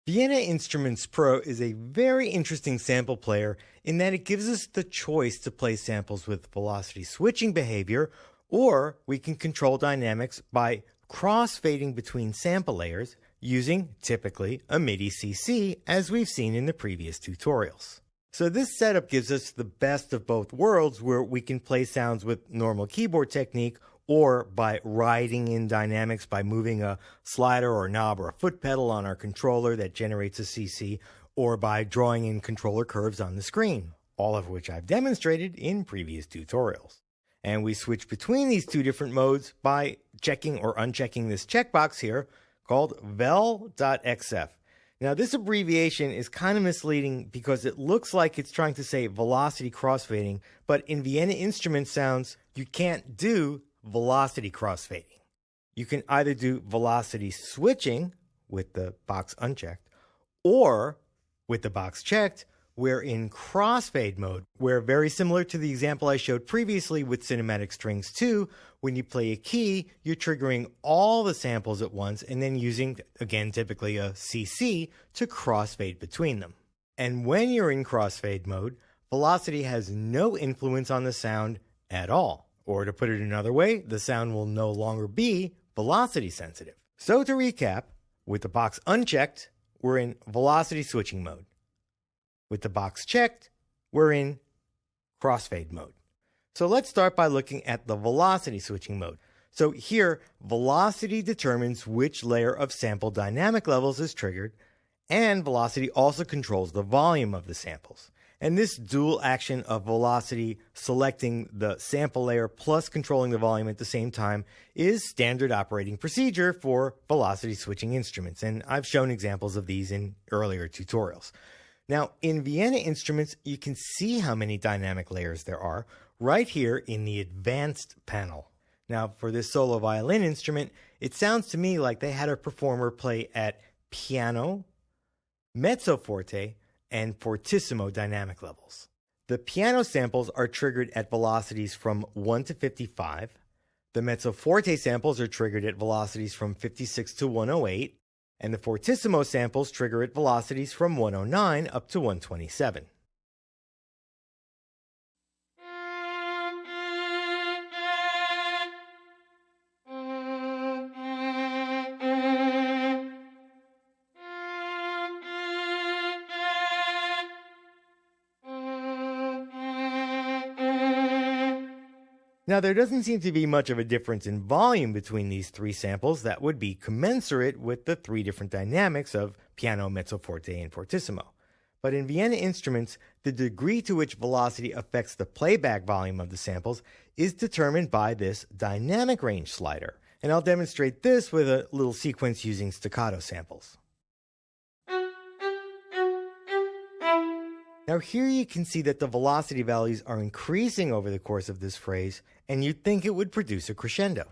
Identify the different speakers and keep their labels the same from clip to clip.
Speaker 1: Vienna Instruments Pro is a very interesting sample player in that it gives us the choice to play samples with velocity switching behavior, or we can control dynamics by crossfading between sample layers using typically a MIDI CC, as we've seen in the previous tutorials. So this setup gives us the best of both worlds, where we can play sounds with normal keyboard technique or by riding in dynamics by moving a slider or a knob or a foot pedal on our controller that generates a CC, or by drawing in controller curves on the screen, all of which I've demonstrated in previous tutorials. And we switch between these two different modes by checking or unchecking this checkbox here called vel.xf. Now this abbreviation is kind of misleading because it looks like it's trying to say velocity crossfading, but in Vienna Instruments sounds, you can't do velocity crossfading. You can either do velocity switching with the box unchecked, or with the box checked, we're in crossfade mode, where very similar to the example I showed previously with Cinematic Strings 2, when you play a key, you're triggering all the samples at once and then using, again, typically a CC to crossfade between them. And when you're in crossfade mode, velocity has no influence on the sound at all. Or to put it another way, the sound will no longer be velocity sensitive. So to recap, with the box unchecked, we're in velocity switching mode. With the box checked, we're in crossfade mode. So let's start by looking at the velocity switching mode. So here, velocity determines which layer of sample dynamic levels is triggered, and velocity also controls the volume of the samples. And this dual action of velocity selecting the sample layer plus controlling the volume at the same time is standard operating procedure for velocity switching instruments. And I've shown examples of these in earlier tutorials. Now, in Vienna Instruments, you can see how many dynamic layers there are right here in the Advanced panel. Now, for this solo violin instrument, it sounds to me like they had a performer play at piano, mezzo forte, and fortissimo dynamic levels. The piano samples are triggered at velocities from 1 to 55. The mezzo forte samples are triggered at velocities from 56 to 108. And the fortissimo samples trigger at velocities from 109 up to 127. Now, there doesn't seem to be much of a difference in volume between these three samples that would be commensurate with the three different dynamics of piano, mezzo forte, and fortissimo. But in Vienna Instruments, the degree to which velocity affects the playback volume of the samples is determined by this dynamic range slider. And I'll demonstrate this with a little sequence using staccato samples. Now here you can see that the velocity values are increasing over the course of this phrase, and you'd think it would produce a crescendo.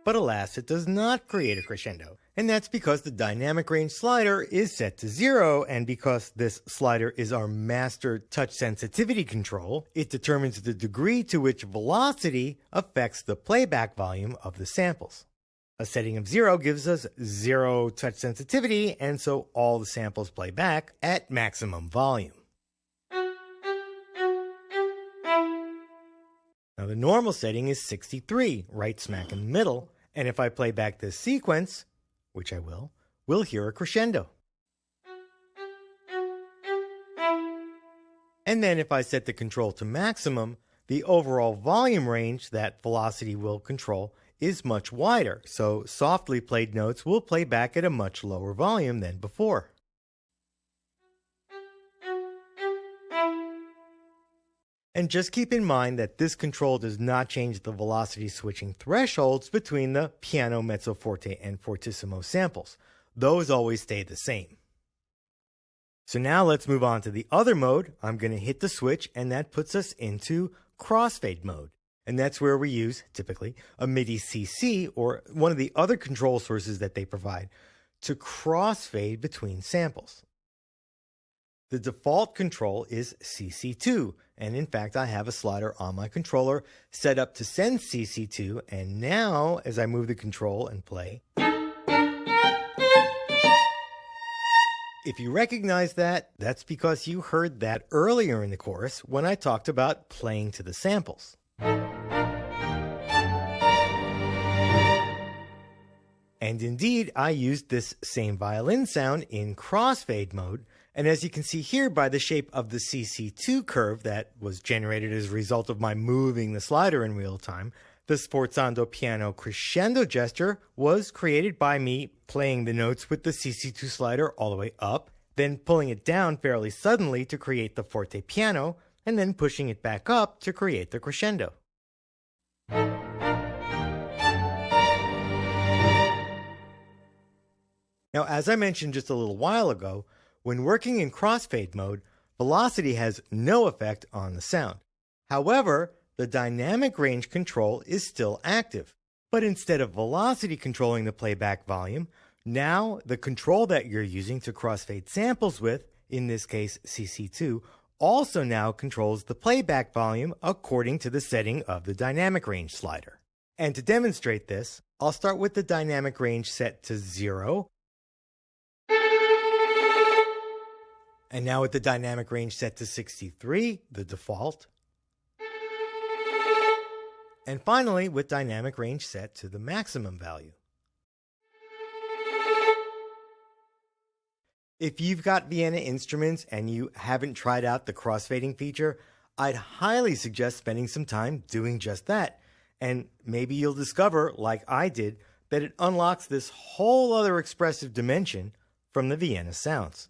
Speaker 1: But alas, it does not create a crescendo, and that's because the dynamic range slider is set to 0, and because this slider is our master touch sensitivity control, it determines the degree to which velocity affects the playback volume of the samples. A setting of 0 gives us 0 touch sensitivity, and so all the samples play back at maximum volume. Now the normal setting is 63, right smack in the middle, and if I play back this sequence, which I will, we'll hear a crescendo. And then if I set the control to maximum, the overall volume range that velocity will control is much wider, so softly played notes will play back at a much lower volume than before. And just keep in mind that this control does not change the velocity switching thresholds between the piano, mezzo forte, and fortissimo samples. Those always stay the same. So now let's move on to the other mode. I'm going to hit the switch, and that puts us into crossfade mode. And that's where we use, typically, a MIDI CC or one of the other control sources that they provide to crossfade between samples. The default control is CC2, and in fact I have a slider on my controller set up to send CC2, and now as I move the control and play, If you recognize that, that's because you heard that earlier in the course when I talked about playing to the samples. And indeed, I used this same violin sound in crossfade mode, and as you can see here by the shape of the CC2 curve that was generated as a result of my moving the slider in real time, the sforzando piano crescendo gesture was created by me playing the notes with the CC2 slider all the way up, then pulling it down fairly suddenly to create the forte piano, and then pushing it back up to create the crescendo. Now, as I mentioned just a little while ago, when working in crossfade mode, velocity has no effect on the sound. However, the dynamic range control is still active. But instead of velocity controlling the playback volume, now the control that you're using to crossfade samples with, in this case CC2, also now controls the playback volume according to the setting of the dynamic range slider. And to demonstrate this, I'll start with the dynamic range set to 0. And now with the dynamic range set to 63, the default. And finally, with dynamic range set to the maximum value. If you've got Vienna instruments and you haven't tried out the crossfading feature, I'd highly suggest spending some time doing just that. And maybe you'll discover, like I did, that it unlocks this whole other expressive dimension from the Vienna sounds.